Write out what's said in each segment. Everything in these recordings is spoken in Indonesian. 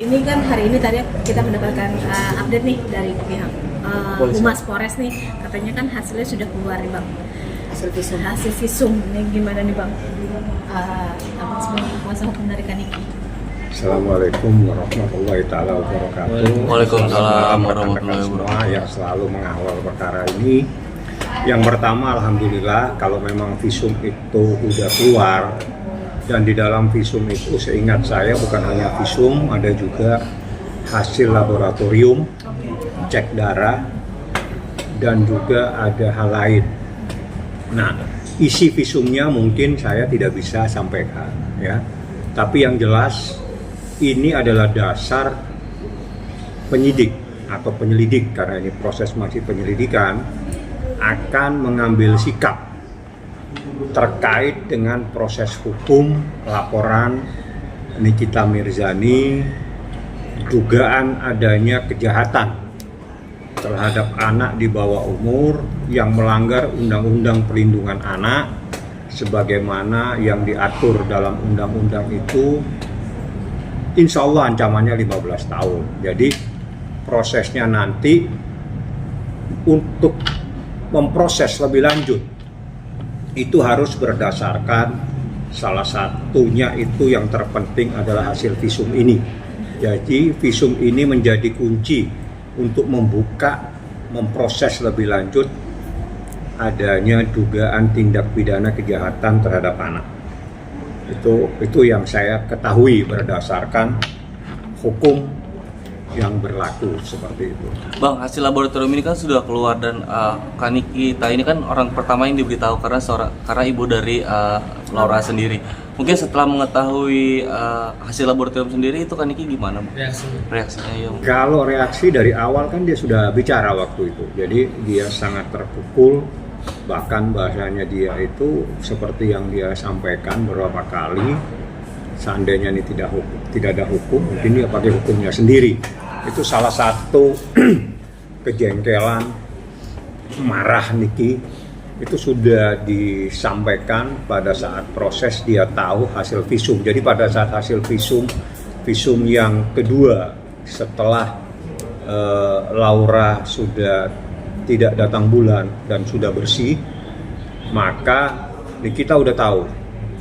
Ini kan hari ini tadi kita mendapatkan update nih dari pihak Humas Polres nih, katanya kan hasilnya sudah keluar nih Bang. Hasil visum ini gimana nih Bang? Abang sebagai kuasa hukum dari Kaniki. Assalamualaikum warahmatullahi taala wabarakatuh. Waalaikumsalam warahmatullahi semua wabarakatuh. yang selalu mengawal perkara ini. Yang pertama, alhamdulillah kalau memang visum itu udah keluar, dan di dalam visum itu seingat saya bukan hanya visum, ada juga hasil laboratorium, cek darah, dan juga ada hal lain. Nah, isi visumnya mungkin saya tidak bisa sampaikan, ya. Tapi yang jelas ini adalah dasar penyidik atau penyelidik, karena ini proses masih penyelidikan, akan mengambil sikap terkait dengan proses hukum laporan Nikita Mirzani dugaan adanya kejahatan terhadap anak di bawah umur yang melanggar Undang-Undang Perlindungan Anak sebagaimana yang diatur dalam undang-undang itu. Insya Allah ancamannya 15 tahun. Jadi prosesnya nanti untuk memproses lebih lanjut itu harus berdasarkan salah satunya itu yang terpenting adalah hasil visum ini. Jadi visum ini menjadi kunci untuk memproses lebih lanjut adanya dugaan tindak pidana kejahatan terhadap anak. Itu yang saya ketahui berdasarkan hukum yang berlaku seperti itu. Bang, hasil laboratorium ini kan sudah keluar dan Kaniki ini kan orang pertama yang diberitahu karena ibu dari Laura sendiri. Mungkin setelah mengetahui hasil laboratorium sendiri itu Kaniki gimana, Bang? Reaksinya ya. Kalau reaksi dari awal kan dia sudah bicara waktu itu. Jadi dia sangat terpukul, bahkan bahasanya dia itu seperti yang dia sampaikan beberapa kali, seandainya ini tidak ada hukum, mungkin dia pakai hukumnya sendiri. Itu salah satu kejengkelan, marah Niki, itu sudah disampaikan pada saat proses dia tahu hasil visum. Jadi pada saat hasil visum yang kedua setelah Laura sudah tidak datang bulan dan sudah bersih, maka Nikita udah tahu,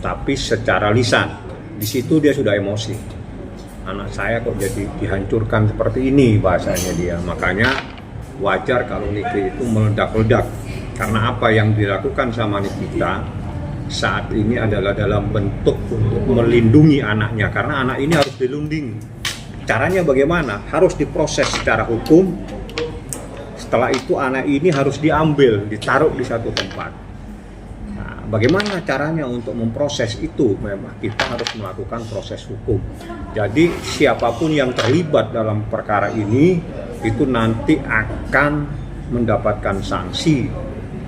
tapi secara lisan. Di situ dia sudah emosi. Anak saya kok jadi dihancurkan seperti ini, bahasanya dia. Makanya wajar kalau Niki itu meledak-ledak. Karena apa yang dilakukan sama Nikita saat ini adalah dalam bentuk untuk melindungi anaknya. Karena anak ini harus dilindungi. Caranya bagaimana? Harus diproses secara hukum. Setelah itu anak ini harus diambil, ditaruh di satu tempat. Bagaimana caranya untuk memproses itu? Memang kita harus melakukan proses hukum. Jadi siapapun yang terlibat dalam perkara ini itu nanti akan mendapatkan sanksi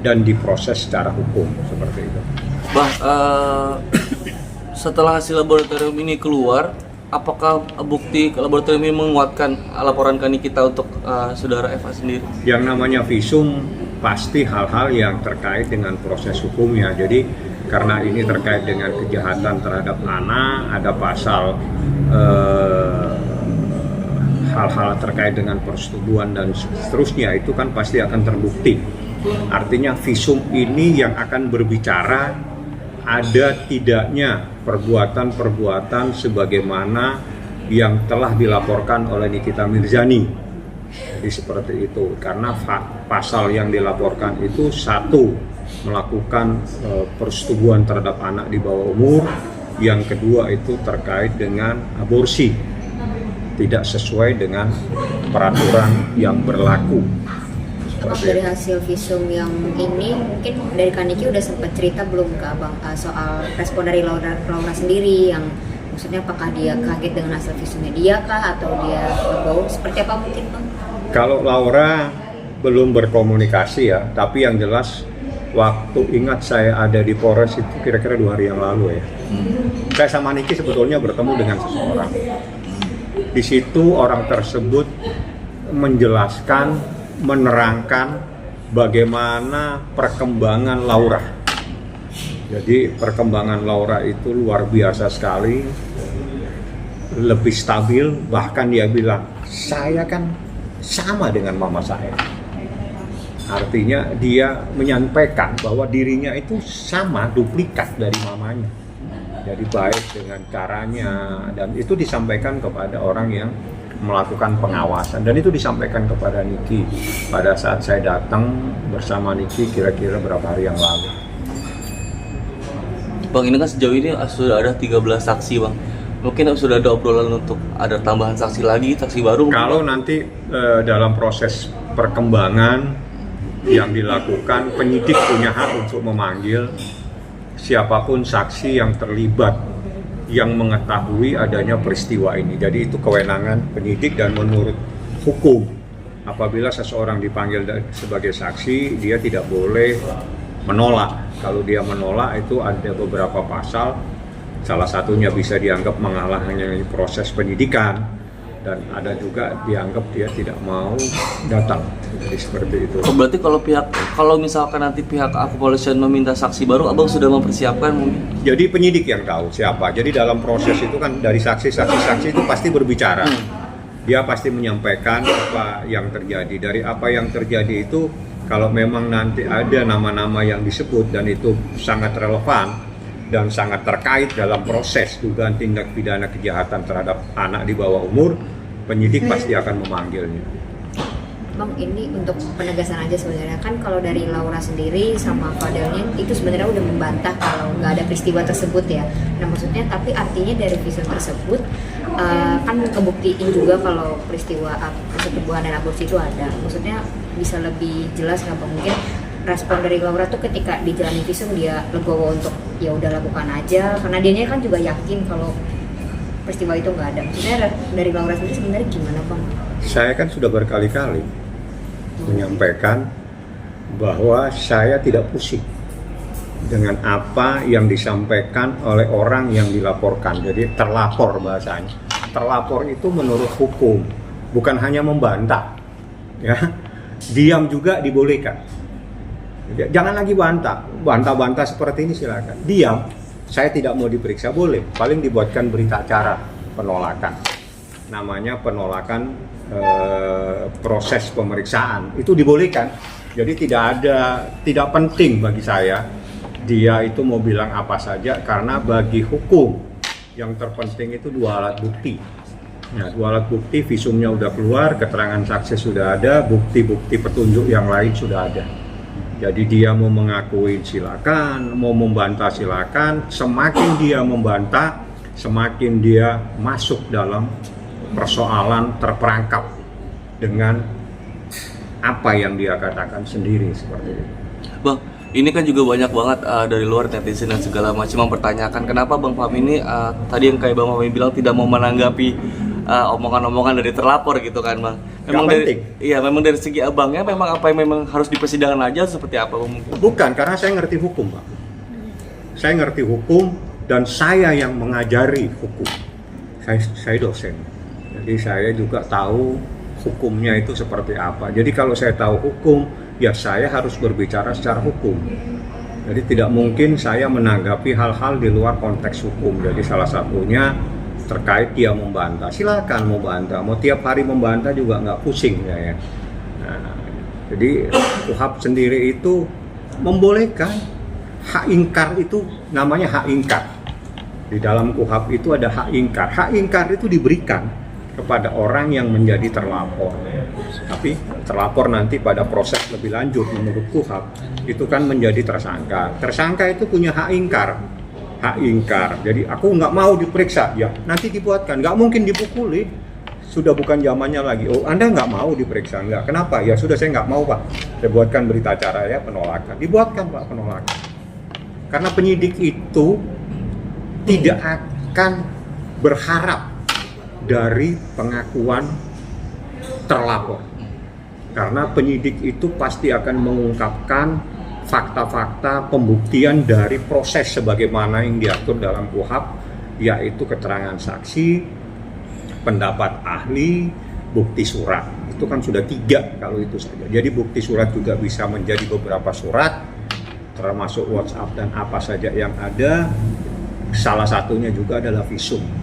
dan diproses secara hukum seperti itu. Bang, setelah hasil laboratorium ini keluar, apakah bukti laboratorium ini menguatkan laporan Kaniki untuk saudara Eva sendiri? Yang namanya visum pasti hal-hal yang terkait dengan proses hukumnya. Jadi karena ini terkait dengan kejahatan terhadap anak, ada pasal hal-hal terkait dengan persetubuhan dan seterusnya, itu kan pasti akan terbukti. Artinya visum ini yang akan berbicara ada tidaknya perbuatan-perbuatan sebagaimana yang telah dilaporkan oleh Nikita Mirzani. Jadi seperti itu, karena pasal yang dilaporkan itu satu, melakukan persetubuhan terhadap anak di bawah umur, yang kedua itu terkait dengan aborsi, tidak sesuai dengan peraturan yang berlaku. Dari hasil visum yang ini, mungkin dari Kaniki udah sempat cerita belum ke Abang soal respon dari Laura sendiri, yang maksudnya apakah dia kaget dengan hasil visumnya dia kah, atau dia berbau seperti apa mungkin Bang? Kalau Laura belum berkomunikasi ya, tapi yang jelas waktu ingat saya ada di Polres itu kira-kira 2 hari yang lalu ya. Saya sama Niki sebetulnya bertemu dengan seseorang. Di situ orang tersebut menjelaskan, menerangkan bagaimana perkembangan Laura. Jadi perkembangan Laura itu luar biasa sekali. lebih stabil, bahkan dia bilang, saya kan sama dengan mama saya. Artinya dia menyampaikan bahwa dirinya itu sama, duplikat dari mamanya. Jadi baik dengan caranya, dan itu disampaikan kepada orang yang melakukan pengawasan, dan itu disampaikan kepada Niki pada saat saya datang bersama Niki kira-kira berapa hari yang lalu. Bang, ini kan sejauh ini sudah ada 13 saksi, Bang. Mungkin sudah ada obrolan untuk ada tambahan saksi lagi, saksi baru? Kalau nanti dalam proses perkembangan yang dilakukan, penyidik punya hak untuk memanggil siapapun saksi yang terlibat, yang mengetahui adanya peristiwa ini. Jadi itu kewenangan penyidik, dan menurut hukum apabila seseorang dipanggil sebagai saksi, dia tidak boleh menolak. Kalau dia menolak itu ada beberapa pasal, salah satunya bisa dianggap menghalangi proses penyidikan, dan ada juga dianggap dia tidak mau datang. Jadi seperti itu. Berarti kalau misalkan nanti pihak kepolisian meminta saksi baru, Abang sudah mempersiapkan mungkin? Jadi penyidik yang tahu siapa. Jadi dalam proses itu kan dari saksi itu pasti berbicara. Dia pasti menyampaikan apa yang terjadi. Dari apa yang terjadi itu, kalau memang nanti ada nama-nama yang disebut dan itu sangat relevan dan sangat terkait dalam proses dugaan tindak pidana kejahatan terhadap anak di bawah umur, penyidik pasti akan memanggilnya. Bang, ini untuk penegasan aja sebenarnya, kan kalau dari Laura sendiri sama Fadilnya itu sebenarnya udah membantah kalau nggak ada peristiwa tersebut ya. Nah maksudnya, tapi artinya dari visum tersebut kan ngebuktiin juga kalau peristiwa persetubuhan dan aborsi itu ada. Maksudnya bisa lebih jelas nggak Bang? Mungkin respon dari Laura tuh ketika dijalani visum dia legowo untuk ya udah lakukan aja, karena dianya kan juga yakin kalau peristiwa itu nggak ada. Maksudnya dari Laura sendiri sebenarnya gimana Bang? Saya kan sudah berkali-kali menyampaikan bahwa saya tidak pusing dengan apa yang disampaikan oleh orang yang dilaporkan. Jadi terlapor bahasanya. Terlapor itu menurut hukum, bukan hanya membantah, ya. Diam juga dibolehkan. Jangan lagi bantah seperti ini silakan. Diam, saya tidak mau diperiksa boleh. Paling dibuatkan berita acara penolakan. Namanya penolakan proses pemeriksaan, itu dibolehkan. Jadi tidak penting bagi saya dia itu mau bilang apa saja, karena bagi hukum yang terpenting itu 2 alat bukti. Nah, 2 alat bukti, visumnya udah keluar, keterangan saksi sudah ada, bukti-bukti petunjuk yang lain sudah ada. Jadi dia mau mengakui silakan, mau membantah silakan. Semakin dia membantah, semakin dia masuk dalam persoalan terperangkap dengan apa yang dia katakan sendiri seperti itu. Bang, ini kan juga banyak banget dari luar netizen dan segala macam mempertanyakan kenapa Bang Fahmi ini tadi yang kayak Bang Fahmi bilang tidak mau menanggapi omongan-omongan dari terlapor gitu kan Bang. Memang memang dari segi abangnya memang apa yang memang harus di persidangan aja seperti apa Bang? Bukan, karena saya ngerti hukum Pak. Saya ngerti hukum dan saya yang mengajari hukum. Saya dosen. Jadi saya juga tahu hukumnya itu seperti apa. Jadi kalau saya tahu hukum, ya saya harus berbicara secara hukum. Jadi tidak mungkin saya menanggapi hal-hal di luar konteks hukum. Jadi salah satunya terkait dia membantah. Silakan mau bantah, mau tiap hari membantah juga nggak pusing ya. Nah, jadi KUHAP sendiri itu membolehkan hak ingkar, itu namanya hak ingkar. Di dalam KUHAP itu ada hak ingkar. Hak ingkar itu diberikan kepada orang yang menjadi terlapor. Tapi terlapor nanti pada proses lebih lanjut menurut KUHAP itu kan menjadi tersangka. Tersangka itu punya hak ingkar. Hak ingkar. Jadi aku nggak mau diperiksa, ya nanti dibuatkan. Nggak mungkin dipukuli. Sudah bukan zamannya lagi. Oh, Anda nggak mau diperiksa? Nggak. Kenapa? Ya sudah, saya nggak mau Pak. Saya buatkan berita acara ya penolakan. Dibuatkan Pak penolakan. Karena penyidik itu tidak akan berharap dari pengakuan terlapor, karena penyidik itu pasti akan mengungkapkan fakta-fakta pembuktian dari proses sebagaimana yang diatur dalam KUHAP, yaitu keterangan saksi, pendapat ahli, bukti surat. Itu kan sudah 3 kalau itu saja. Jadi bukti surat juga bisa menjadi beberapa surat, termasuk WhatsApp dan apa saja yang ada. Salah satunya juga adalah visum.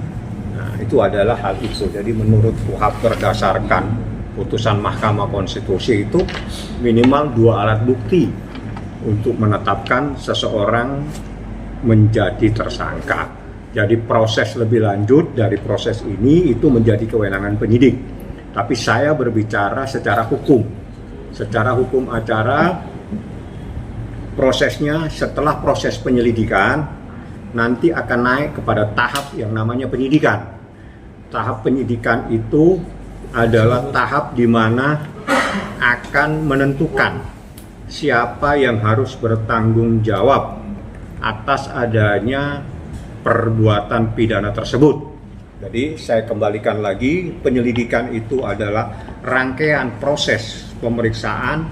Nah, itu adalah hal itu. Jadi menurut KUHP berdasarkan putusan Mahkamah Konstitusi itu minimal 2 alat bukti untuk menetapkan seseorang menjadi tersangka. Jadi proses lebih lanjut dari proses ini itu menjadi kewenangan penyidik. Tapi saya berbicara secara hukum. Secara hukum acara, prosesnya setelah proses penyelidikan nanti akan naik kepada tahap yang namanya penyidikan. Tahap penyidikan itu adalah tahap di mana akan menentukan siapa yang harus bertanggung jawab atas adanya perbuatan pidana tersebut. Jadi saya kembalikan lagi, penyelidikan itu adalah rangkaian proses pemeriksaan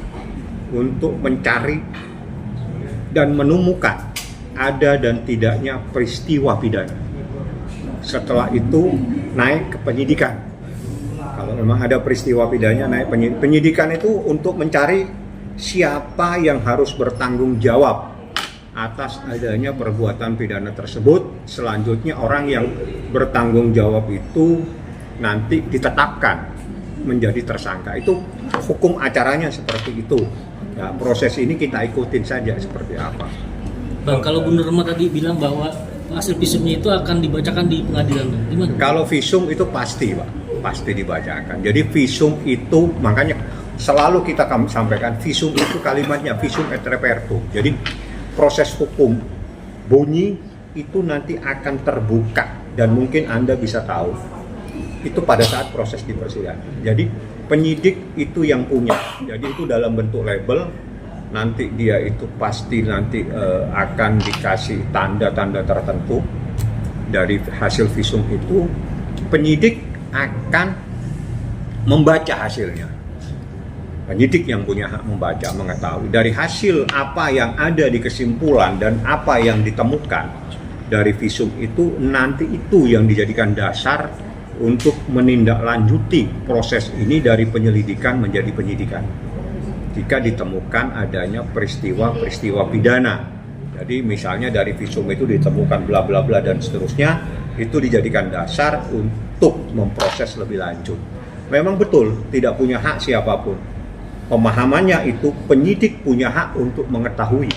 untuk mencari dan menemukan ada dan tidaknya peristiwa pidana. Setelah itu naik ke penyidikan. Kalau memang ada peristiwa pidana, naik penyidikan itu untuk mencari siapa yang harus bertanggung jawab atas adanya perbuatan pidana tersebut. Selanjutnya orang yang bertanggung jawab itu nanti ditetapkan menjadi tersangka. Itu hukum acaranya seperti itu. Ya, proses ini kita ikutin saja seperti apa. Bang, kalau Bu Nurma tadi bilang bahwa hasil visumnya itu akan dibacakan di pengadilan, gimana? Kalau visum itu pasti, Pak, pasti dibacakan. Jadi visum itu, makanya selalu kita sampaikan, visum itu kalimatnya visum et repertum. Jadi proses hukum bunyi itu nanti akan terbuka dan mungkin Anda bisa tahu itu pada saat proses di persidangan. Jadi penyidik itu yang punya. Jadi itu dalam bentuk label, nanti dia itu pasti nanti akan dikasih tanda-tanda tertentu dari hasil visum itu. Penyidik akan membaca hasilnya. Penyidik yang punya hak membaca, mengetahui dari hasil apa yang ada di kesimpulan dan apa yang ditemukan dari visum itu, nanti itu yang dijadikan dasar untuk menindaklanjuti proses ini dari penyelidikan menjadi penyidikan. Jika ditemukan adanya peristiwa-peristiwa pidana. Jadi misalnya dari visum itu ditemukan bla bla bla dan seterusnya, itu dijadikan dasar untuk memproses lebih lanjut. Memang betul tidak punya hak siapapun. Pemahamannya itu penyidik punya hak untuk mengetahui,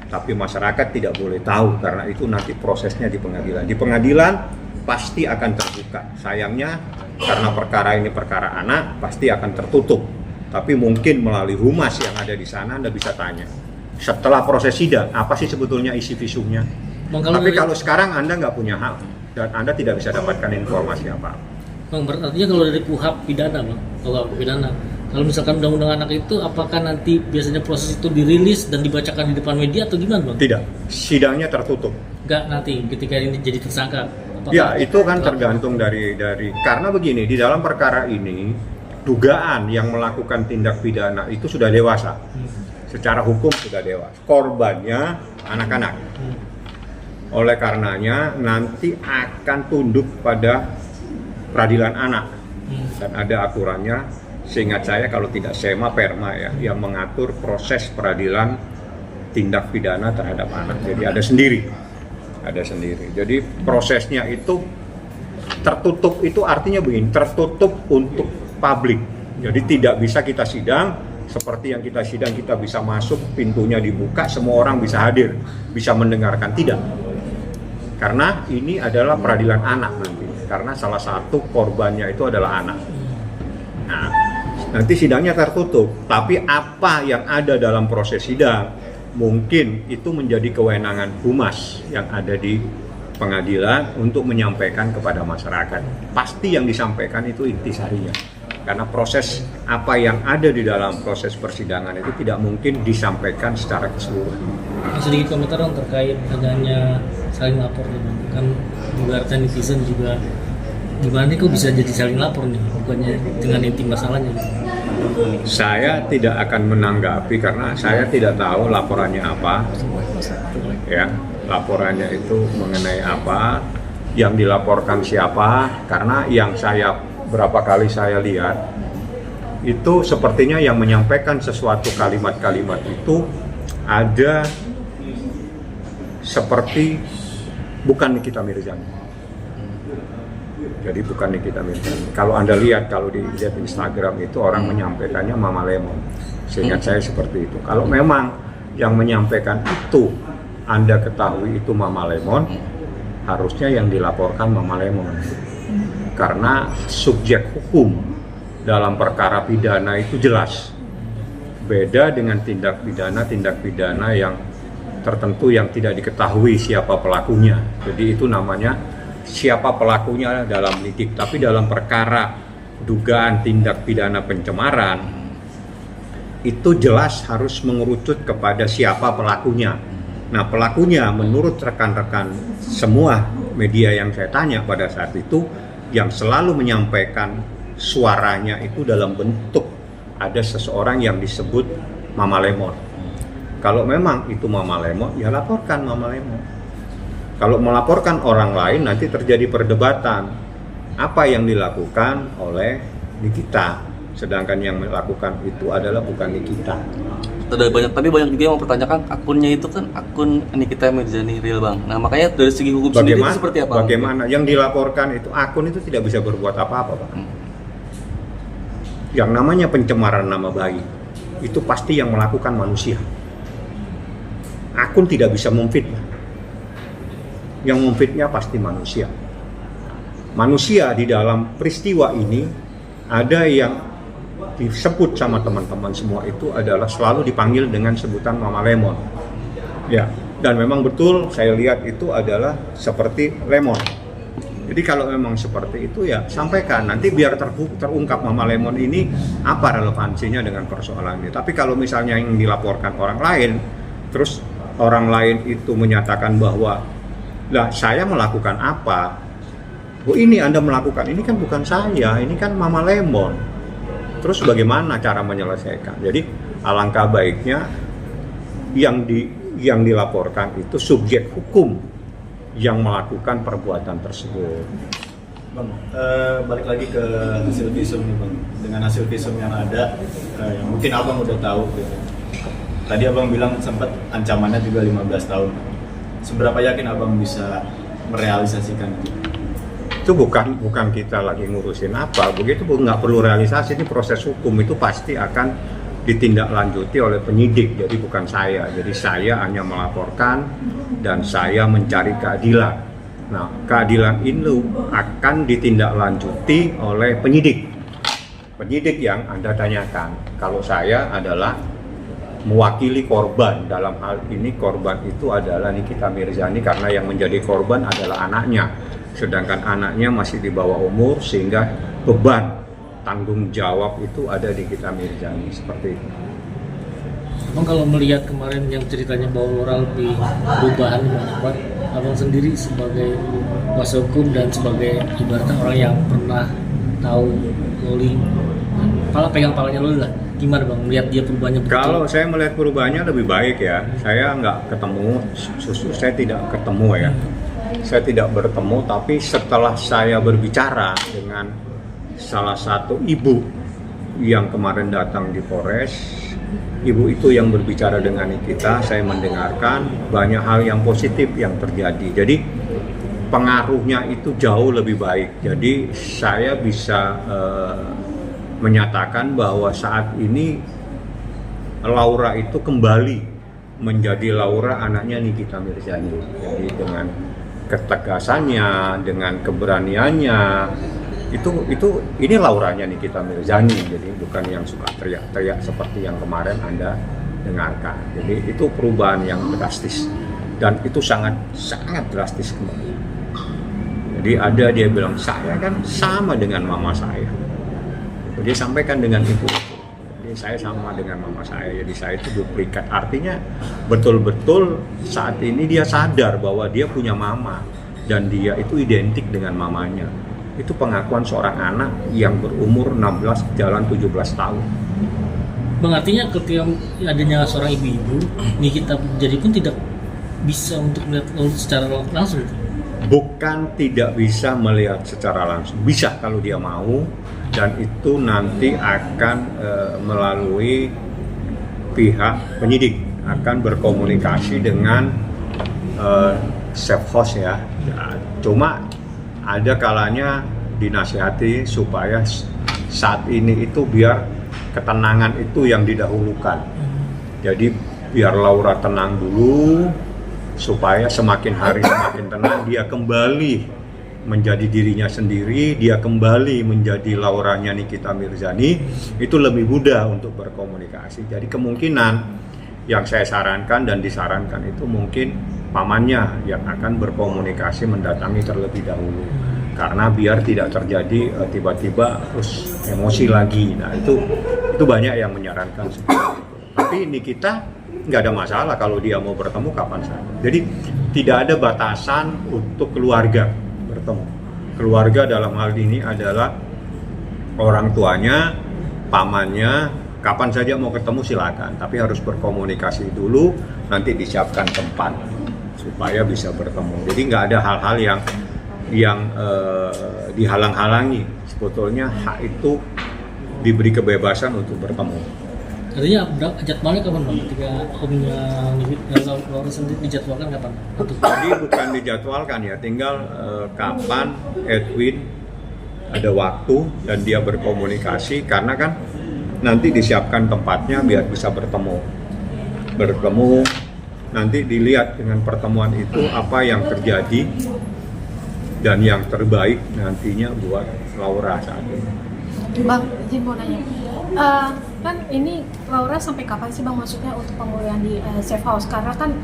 tapi masyarakat tidak boleh tahu karena itu nanti prosesnya di pengadilan. Di pengadilan pasti akan terbuka. Sayangnya karena perkara ini perkara anak pasti akan tertutup. Tapi mungkin melalui humas yang ada di sana Anda bisa tanya. Setelah proses sidang apa sih sebetulnya isi visumnya? Tapi kalau sekarang Anda nggak punya hak dan Anda tidak bisa dapatkan informasi apa. Bang, artinya kalau dari KUHP pidana, Bang, kalau pidana, kalau misalkan undang-undang anak itu, apakah nanti biasanya proses itu dirilis dan dibacakan di depan media atau gimana, Bang? Tidak, sidangnya tertutup. Enggak, nanti ketika ini jadi tersangka. Ya, itu kan tergantung dari karena begini, di dalam perkara ini dugaan yang melakukan tindak pidana itu sudah dewasa. Secara hukum sudah dewasa. Korbannya anak-anak. Oleh karenanya nanti akan tunduk pada peradilan anak. Dan ada aturannya, seingat saya kalau tidak SEMA Perma ya, yang mengatur proses peradilan tindak pidana terhadap anak. Jadi ada sendiri. Jadi prosesnya itu tertutup, itu artinya begini, tertutup untuk publik. Jadi tidak bisa kita sidang seperti yang kita sidang, kita bisa masuk, pintunya dibuka, semua orang bisa hadir, bisa mendengarkan, tidak. Karena ini adalah peradilan anak nanti, karena salah satu korbannya itu adalah anak. Nah, nanti sidangnya tertutup, tapi apa yang ada dalam proses sidang mungkin itu menjadi kewenangan humas yang ada di pengadilan untuk menyampaikan kepada masyarakat. Pasti yang disampaikan itu intisarinya, karena proses apa yang ada di dalam proses persidangan itu tidak mungkin disampaikan secara keseluruhan. Sedikit komentar dong terkait adanya saling lapor nih, Bang. Kan juga netizen juga gimana nih kok bisa jadi saling lapor nih, bukannya dengan inti masalahnya gitu. Saya tidak akan menanggapi karena saya tidak tahu laporannya apa. Ya, laporannya itu mengenai apa, yang dilaporkan siapa, karena yang berapa kali saya lihat itu sepertinya yang menyampaikan sesuatu kalimat-kalimat itu ada seperti bukan Nikita Mirzani. Jadi bukan Nikita Mirzani. Kalau Anda lihat, kalau dilihat Instagram itu orang menyampaikannya Mama Lemon. Seingat saya seperti itu. Kalau memang yang menyampaikan itu Anda ketahui itu Mama Lemon, harusnya yang dilaporkan Mama Lemon. Karena subjek hukum dalam perkara pidana itu jelas. Beda dengan tindak pidana yang tertentu yang tidak diketahui siapa pelakunya. Jadi itu namanya siapa pelakunya dalam lidik, tapi dalam perkara dugaan tindak pidana pencemaran itu jelas harus mengerucut kepada siapa pelakunya. Nah, pelakunya menurut rekan-rekan semua media yang saya tanya pada saat itu, yang selalu menyampaikan suaranya itu dalam bentuk ada seseorang yang disebut Mama Lemon. Kalau memang itu Mama Lemon, ya laporkan Mama Lemon. Kalau melaporkan orang lain nanti terjadi perdebatan apa yang dilakukan oleh Nikita, sedangkan yang melakukan itu adalah bukan Nikita. Tapi banyak juga yang mempertanyakan akunnya itu kan akun Nikita Mirzani real Bang. Nah makanya dari segi hukum sendiri itu seperti apa? Bagaimana yang dilaporkan itu akun itu tidak bisa berbuat apa-apa Pak. Yang namanya pencemaran nama baik itu pasti yang melakukan manusia. Akun tidak bisa memfitnah. Yang memfitnya pasti manusia. Manusia di dalam peristiwa ini ada yang disebut sama teman-teman semua itu adalah selalu dipanggil dengan sebutan Mama Lemon. Ya, dan memang betul saya lihat itu adalah seperti lemon. Jadi kalau memang seperti itu ya sampaikan, nanti biar terungkap Mama Lemon ini apa relevansinya dengan persoalan ini. Tapi kalau misalnya yang dilaporkan orang lain, terus orang lain itu menyatakan bahwa lah saya melakukan apa? Oh ini Anda melakukan, ini kan bukan saya, ini kan Mama Lemon. Terus bagaimana cara menyelesaikan? Jadi alangkah baiknya yang dilaporkan itu subjek hukum yang melakukan perbuatan tersebut. Bang, balik lagi ke hasil visum nih Bang. Dengan hasil visum yang ada, yang mungkin Abang udah tahu gitu. Tadi Abang bilang sempat ancamannya juga 15 tahun. Seberapa yakin Abang bisa merealisasikan itu? Itu bukan kita lagi ngurusin apa, begitu nggak perlu realisasi, ini proses hukum itu pasti akan ditindaklanjuti oleh penyidik, jadi bukan saya. Jadi saya hanya melaporkan dan saya mencari keadilan. Nah, keadilan itu akan ditindaklanjuti oleh penyidik. Penyidik yang Anda tanyakan, kalau saya adalah mewakili korban. Dalam hal ini korban itu adalah Nikita Mirzani karena yang menjadi korban adalah anaknya, sedangkan anaknya masih di bawah umur sehingga beban tanggung jawab itu ada di Nikita Mirzani, seperti itu. Abang kalau melihat kemarin yang ceritanya bahwa Laura lebih perubahan buat Abang sendiri sebagai kuasa hukum dan sebagai ibaratnya orang yang pernah tahu Loli, pegang palanya Loli lah. Gimana Bang melihat dia perubahannya? Kalau saya melihat perubahannya lebih baik ya. Saya nggak ketemu, justru saya tidak ketemu ya. Saya tidak bertemu, tapi setelah saya berbicara dengan salah satu ibu yang kemarin datang di Polres, ibu itu yang berbicara dengan kita, saya mendengarkan banyak hal yang positif yang terjadi. Jadi pengaruhnya itu jauh lebih baik. Jadi saya bisa menyatakan bahwa saat ini Laura itu kembali menjadi Laura anaknya Nikita Mirzani. Jadi dengan ketegasannya, dengan keberaniannya, ini Lauranya Nikita Mirzani. Jadi bukan yang suka teriak-teriak seperti yang kemarin Anda dengarkan. Jadi itu perubahan yang drastis dan itu sangat drastis kembali. Jadi dia bilang saya kan sama dengan mama saya. Dia sampaikan dengan itu. Jadi saya sama dengan mama saya. Jadi saya itu duplikat. Artinya betul-betul saat ini dia sadar bahwa dia punya mama dan dia itu identik dengan mamanya. Itu pengakuan seorang anak yang berumur 16 jalan 17 tahun. Bang, artinya ketika adanya seorang ibu-ibu, Nikita jadi pun tidak bisa untuk melihat secara langsung. Bukan tidak bisa melihat secara langsung, bisa kalau dia mau, dan itu nanti akan melalui pihak penyidik akan berkomunikasi dengan safe house ya. Cuma ada kalanya dinasihati supaya saat ini itu biar ketenangan itu yang didahulukan. Jadi biar Laura tenang dulu, supaya semakin hari semakin tenang, dia kembali menjadi dirinya sendiri, dia kembali menjadi Lauranya Nikita Mirzani, itu lebih mudah untuk berkomunikasi. Jadi kemungkinan yang saya sarankan dan disarankan itu mungkin pamannya yang akan berkomunikasi mendatangi terlebih dahulu, karena biar tidak terjadi tiba-tiba terus emosi lagi. Nah itu banyak yang menyarankan seperti itu. Tapi Nikita nggak ada masalah kalau dia mau bertemu kapan saja. Jadi tidak ada batasan untuk keluarga bertemu. Keluarga dalam hal ini adalah orang tuanya, pamannya, kapan saja mau ketemu silakan. Tapi harus berkomunikasi dulu, nanti disiapkan tempat supaya bisa bertemu. Jadi nggak ada hal-hal yang dihalang-halangi. Sebetulnya hak itu diberi kebebasan untuk bertemu. Artinya jadwalnya kapan Bang? Ketika omnya Laura sendiri dijadwalkan kapan? Jadi bukan dijadwalkan ya, tinggal kapan Edwin ada waktu dan dia berkomunikasi, karena kan nanti disiapkan tempatnya biar bisa bertemu, nanti dilihat dengan pertemuan itu apa yang terjadi dan yang terbaik nantinya buat Laura saat ini. Bang, izin mau nanya, kan ini Laura sampai kapan sih Bang maksudnya untuk pemulihan di safe house? Karena kan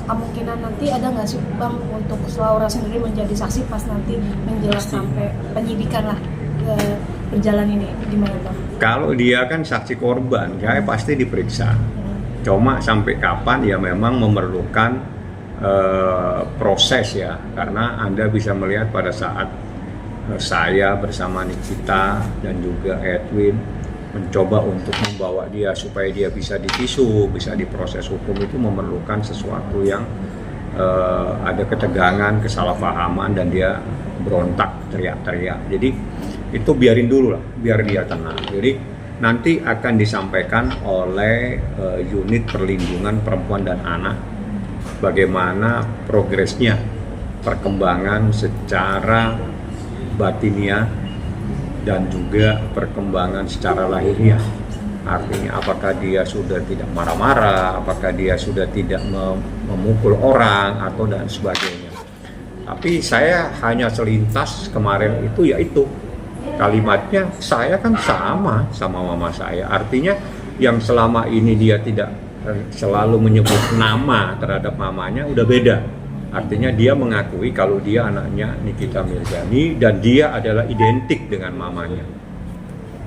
kemungkinan nanti ada nggak sih Bang untuk Laura sendiri menjadi saksi pas nanti menjelang sampai penyidikan lah berjalan ini, gimana Bang? Kalau dia kan saksi korban, ya pasti diperiksa. Cuma sampai kapan ya memang memerlukan proses ya, karena Anda bisa melihat pada saat saya bersama Nikita dan juga Edwin mencoba untuk membawa dia supaya dia bisa divisu, bisa diproses hukum, itu memerlukan sesuatu yang ada ketegangan, kesalahpahaman, dan dia berontak, teriak-teriak. Jadi itu biarin dulu lah, biar dia tenang. Jadi nanti akan disampaikan oleh unit perlindungan perempuan dan anak bagaimana progresnya, perkembangan secara batiniah dan juga perkembangan secara lahiriah. Artinya apakah dia sudah tidak marah-marah, apakah dia sudah tidak memukul orang atau dan sebagainya. Tapi saya hanya selintas kemarin itu, yaitu kalimatnya saya kan sama mama saya. Artinya yang selama ini dia tidak selalu menyebut nama terhadap mamanya udah beda. Artinya dia mengakui kalau dia anaknya Nikita Mirzani dan dia adalah identik dengan mamanya.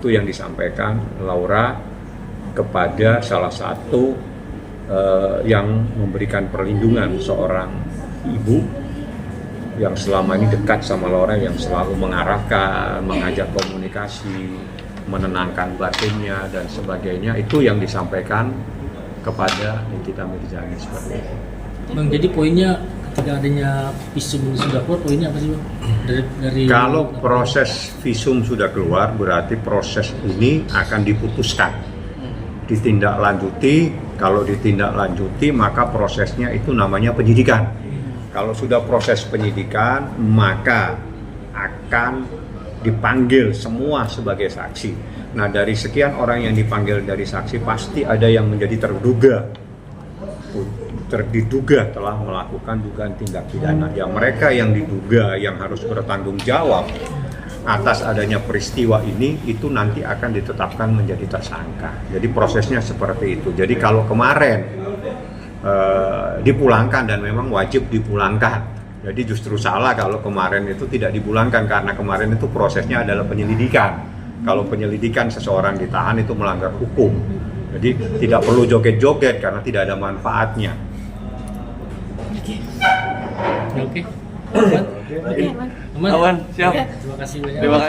Itu yang disampaikan Laura kepada salah satu yang memberikan perlindungan, seorang ibu yang selama ini dekat sama Laura, yang selalu mengarahkan, mengajak komunikasi, menenangkan batinnya dan sebagainya. Itu yang disampaikan kepada Nikita Mirzani seperti itu. Bang, jadi poinnya ketika adanya visum sudah keluar, poinnya apa sih Bang? Dari kalau proses visum sudah keluar, berarti proses ini akan diputuskan, ditindaklanjuti. Kalau ditindaklanjuti, maka prosesnya itu namanya penyidikan. Kalau sudah proses penyidikan, maka akan dipanggil semua sebagai saksi. Nah, dari sekian orang yang dipanggil dari saksi, pasti ada yang menjadi terdiduga telah melakukan dugaan tindak pidana. Ya, mereka yang diduga yang harus bertanggung jawab atas adanya peristiwa ini itu nanti akan ditetapkan menjadi tersangka. Jadi prosesnya seperti itu. Jadi kalau kemarin dipulangkan, dan memang wajib dipulangkan. Jadi justru salah kalau kemarin itu tidak dipulangkan, karena kemarin itu prosesnya adalah penyelidikan. Kalau penyelidikan seseorang ditahan itu melanggar hukum. Jadi tidak perlu joget-joget karena tidak ada manfaatnya. Oke. Aman, siap. Terima kasih banyak. Terima kasih.